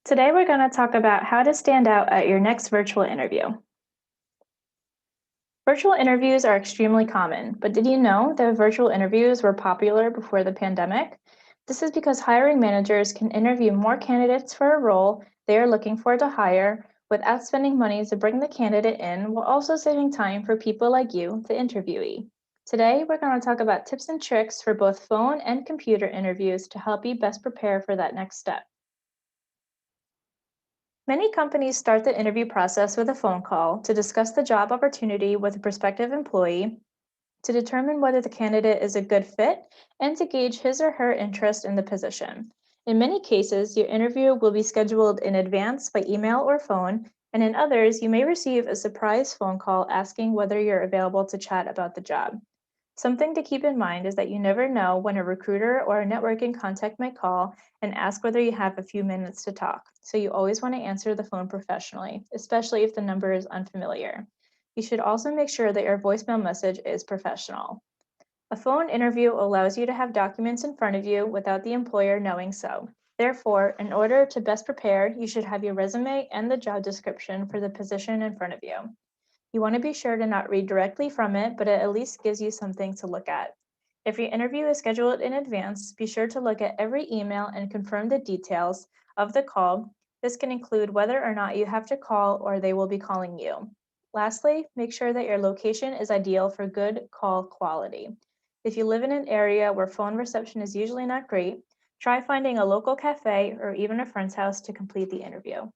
Today, we're going to talk about how to stand out at your next virtual interview. Virtual interviews are extremely common, but did you know that virtual interviews were popular before the pandemic? This is because hiring managers can interview more candidates for a role they are looking for to hire without spending money to bring the candidate in while also saving time for people like you, the interviewee. Today, we're going to talk about tips and tricks for both phone and computer interviews to help you best prepare for that next step. Many companies start the interview process with a phone call to discuss the job opportunity with a prospective employee, to determine whether the candidate is a good fit, and to gauge his or her interest in the position. In many cases, your interview will be scheduled in advance by email or phone, and in others, you may receive a surprise phone call asking whether you're available to chat about the job. Something to keep in mind is that you never know when a recruiter or a networking contact might call and ask whether you have a few minutes to talk. So you always want to answer the phone professionally, especially if the number is unfamiliar. You should also make sure that your voicemail message is professional. A phone interview allows you to have documents in front of you without the employer knowing so. Therefore, in order to best prepare, you should have your resume and the job description for the position in front of you. You want to be sure to not read directly from it, but it at least gives you something to look at. If your interview is scheduled in advance, be sure to look at every email and confirm the details of the call. This can include whether or not you have to call or they will be calling you. Lastly, make sure that your location is ideal for good call quality. If you live in an area where phone reception is usually not great, try finding a local cafe or even a friend's house to complete the interview.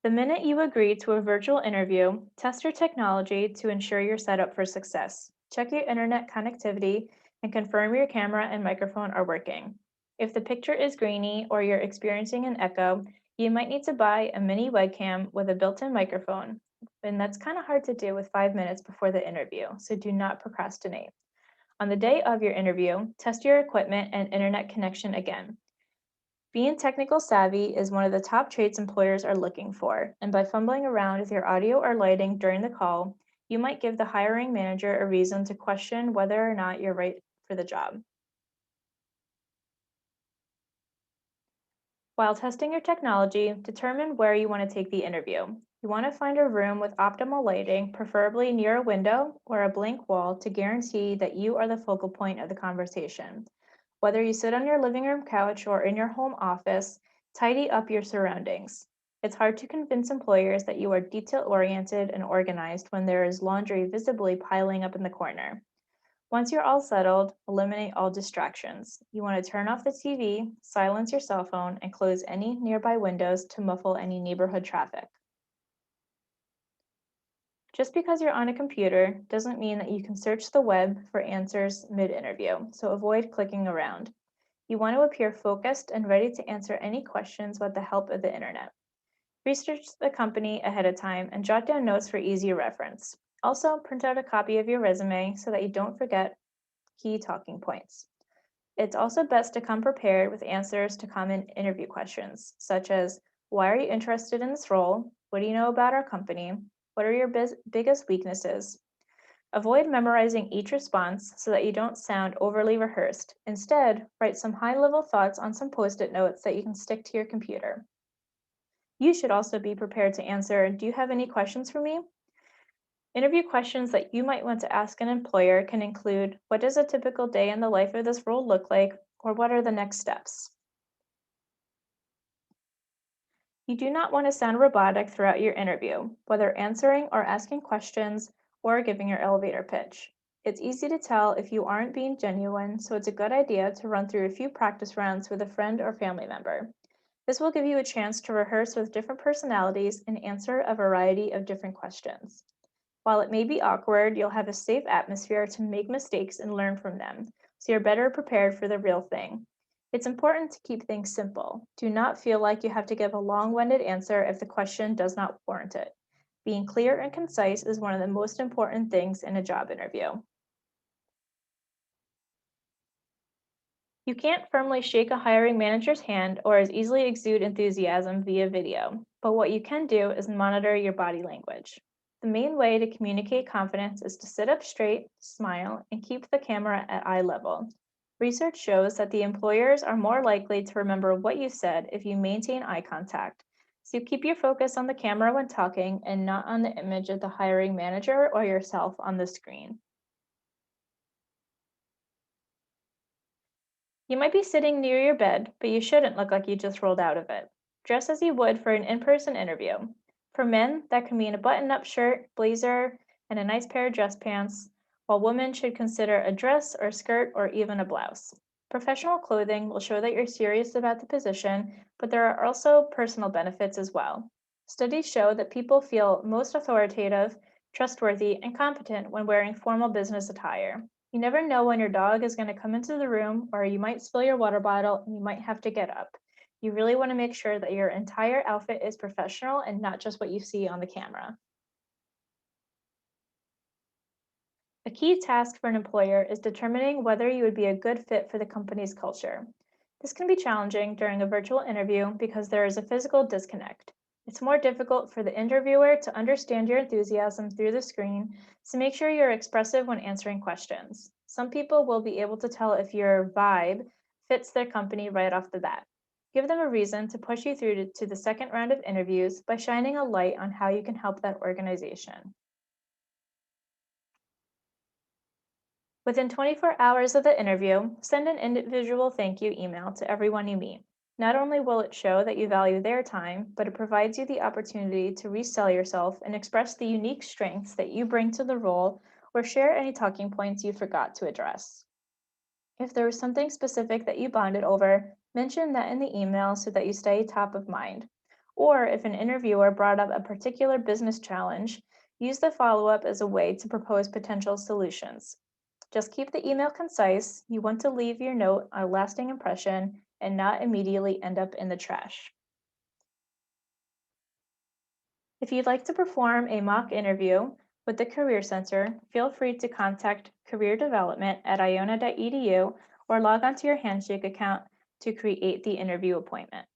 The minute you agree to a virtual interview, test your technology to ensure you're set up for success. Check your internet connectivity and confirm your camera and microphone are working. If the picture is grainy or you're experiencing an echo, you might need to buy a mini webcam with a built-in microphone. And that's kind of hard to do with 5 minutes before the interview, so do not procrastinate. On the day of your interview, test your equipment and internet connection again. Being technical savvy is one of the top traits employers are looking for, and by fumbling around with your audio or lighting during the call, you might give the hiring manager a reason to question whether or not you're right for the job. While testing your technology, determine where you want to take the interview. You want to find a room with optimal lighting, preferably near a window or a blank wall, to guarantee that you are the focal point of the conversation. Whether you sit on your living room couch or in your home office, tidy up your surroundings. It's hard to convince employers that you are detail-oriented and organized when there is laundry visibly piling up in the corner. Once you're all settled, eliminate all distractions. You want to turn off the TV, silence your cell phone, and close any nearby windows to muffle any neighborhood traffic. Just because you're on a computer doesn't mean that you can search the web for answers mid-interview, so avoid clicking around. You want to appear focused and ready to answer any questions with the help of the internet. Research the company ahead of time and jot down notes for easy reference. Also, print out a copy of your resume so that you don't forget key talking points. It's also best to come prepared with answers to common interview questions, such as, why are you interested in this role? What do you know about our company? What are your biggest weaknesses? Avoid memorizing each response so that you don't sound overly rehearsed. Instead, write some high-level thoughts on some Post-it notes that you can stick to your computer. You should also be prepared to answer, do you have any questions for me? Interview questions that you might want to ask an employer can include, what does a typical day in the life of this role look like, or what are the next steps? You do not want to sound robotic throughout your interview, whether answering or asking questions or giving your elevator pitch. It's easy to tell if you aren't being genuine, so it's a good idea to run through a few practice rounds with a friend or family member. This will give you a chance to rehearse with different personalities and answer a variety of different questions. While it may be awkward, you'll have a safe atmosphere to make mistakes and learn from them, so you're better prepared for the real thing. It's important to keep things simple. Do not feel like you have to give a long-winded answer if the question does not warrant it. Being clear and concise is one of the most important things in a job interview. You can't firmly shake a hiring manager's hand or as easily exude enthusiasm via video, but what you can do is monitor your body language. The main way to communicate confidence is to sit up straight, smile, and keep the camera at eye level. Research shows that the employers are more likely to remember what you said if you maintain eye contact. So keep your focus on the camera when talking and not on the image of the hiring manager or yourself on the screen. You might be sitting near your bed, but you shouldn't look like you just rolled out of it. Dress as you would for an in person interview. For men, that can mean a button up shirt, blazer, and a nice pair of dress pants, while women should consider a dress or skirt or even a blouse. Professional clothing will show that you're serious about the position, but there are also personal benefits as well. Studies show that people feel most authoritative, trustworthy, and competent when wearing formal business attire. You never know when your dog is going to come into the room, or you might spill your water bottle and you might have to get up. You really want to make sure that your entire outfit is professional and not just what you see on the camera. A key task for an employer is determining whether you would be a good fit for the company's culture. This can be challenging during a virtual interview because there is a physical disconnect. It's more difficult for the interviewer to understand your enthusiasm through the screen, so make sure you're expressive when answering questions. Some people will be able to tell if your vibe fits their company right off the bat. Give them a reason to push you through to the second round of interviews by shining a light on how you can help that organization. Within 24 hours of the interview, send an individual thank you email to everyone you meet. Not only will it show that you value their time, but it provides you the opportunity to resell yourself and express the unique strengths that you bring to the role or share any talking points you forgot to address. If there was something specific that you bonded over, mention that in the email so that you stay top of mind. Or if an interviewer brought up a particular business challenge, use the follow up as a way to propose potential solutions. Just keep the email concise. You want to leave your note a lasting impression and not immediately end up in the trash. If you'd like to perform a mock interview with the Career Center, feel free to contact Career Development at iona.edu or log onto your Handshake account to create the interview appointment.